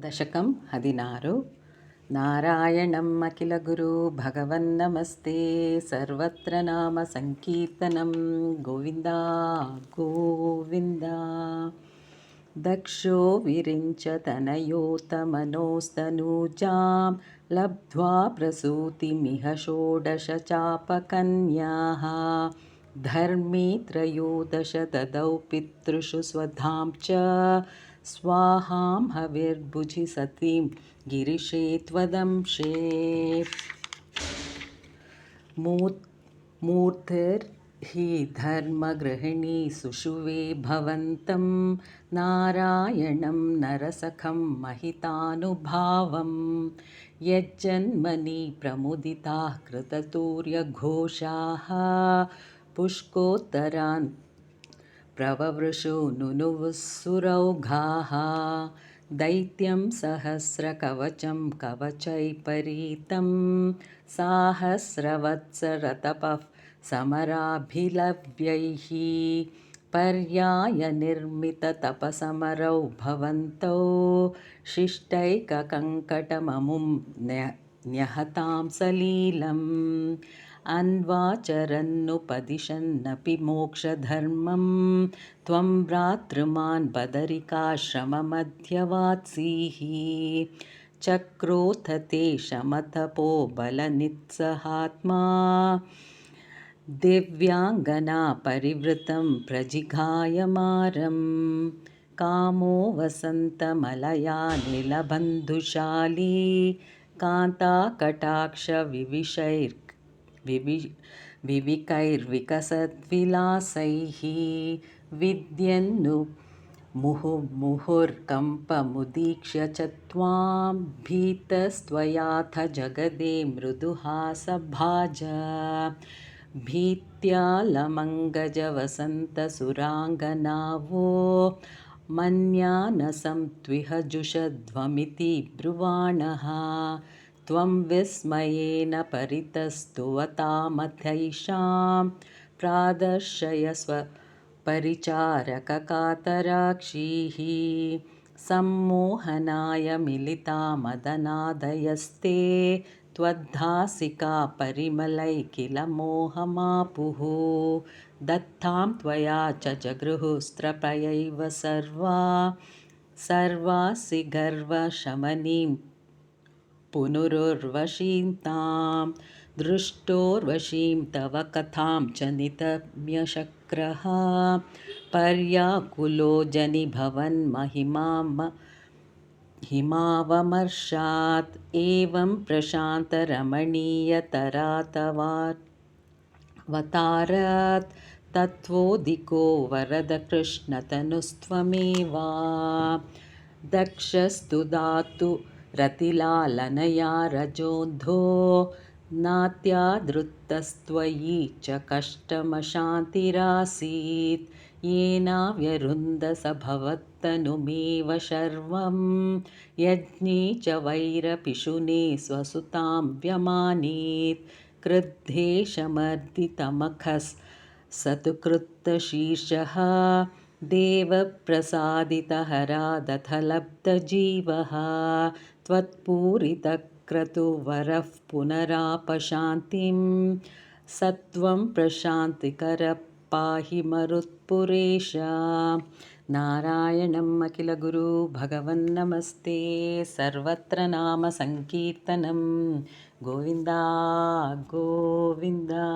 दशकं 16 नारायणम् अखिलगुरु भगवन्नमस्ते सर्वत्र नामसङ्कीर्तनं गोविन्दा गोविन्दा दक्षो विरिञ्चतनयोतमनोस्तनूजां लब्ध्वा प्रसूतिमिह षोडशचापकन्याः धर्मे त्रयोदश ददौ पितृषु स्वधां च स्वाहां हविर्भुजि सतीं गिरिशे त्वदंशे मूर्तिर्हि धर्मगृहिणी सुषुवे भवन्तं नारायणं नरसखं महितानुभावं यज्जन्मनि प्रमुदिताः कृततूर्यघोषाः पुष्कोत्तरान् प्रववृषु नुनुवुस्सुरौघाः दैत्यं सहस्रकवचं कवचैपरीतं साहस्रवत्सरतपः समराभिलव्यैः पर्यायनिर्मिततपसमरौ भवन्तौ शिष्टैककङ्कटममुं न्यहतां सलीलम् अन्वाचरन्नुपदिशन्नपि मोक्षधर्मं त्वं भ्रातृमान् बदरिकाश्रममध्यवात्सीः चक्रोथ ते शमतपो बलनित्सहात्मा दिव्याङ्गना परिवृतं प्रजिघायमारं कामो वसन्तमलया निलबन्धुशाली विविकैर्विकसद्विलासैः विद्यन्नु मुहुर्मुहुर्कम्पमुदीक्ष्य च त्वां भीतस्त्वयाथ जगदे मृदुहासभाज भीत्यालमङ्गजवसन्तसुराङ्गनावो मन्यानसं त्विह जुषध्वमिति ब्रुवाणः त्वं विस्मयेन परितस्तुवतामथैषां प्रादर्शयस्व परिचारककातराक्षीः सम्मोहनाय मिलिता मदनादयस्ते त्वद्धासिका परिमलै किल मोहमापुः दत्तां त्वया च जगृहुस्त्रपयैव सर्वासि गर्वशमनीं पुनरुर्वशीं तां दृष्टोर्वशीं तव कथां च नितम्यशक्रः पर्याकुलो हिमावमर्षात् एवं प्रशान्तरमणीयतरातवावतारत् तत्त्वोदिको वरदकृष्णतनुस्त्वमेवा दक्षस्तु दातु रतिलालनया रजोऽन्धो नात्यादृतस्त्वयि च कष्टमशान्तिरासीत् येनाव्यरुन्धस भवत्तनुमेव शर्वं यज्ञे च वैरपिशुने स्वसुतां व्यमानीत् क्रुद्धेशमर्दितमखस् स तु कृत्तशीर्षः देवप्रसादितहरादथ लब्धजीवः त्वत्पूरितक्रतुवरः पुनरापशान्तिं सत्वं प्रशान्तिकरः पाहि मरुत्पुरेश नारायणम् अखिलगुरु भगवन्नमस्ते सर्वत्र नामसङ्कीर्तनं गोविन्दा गोविन्दा।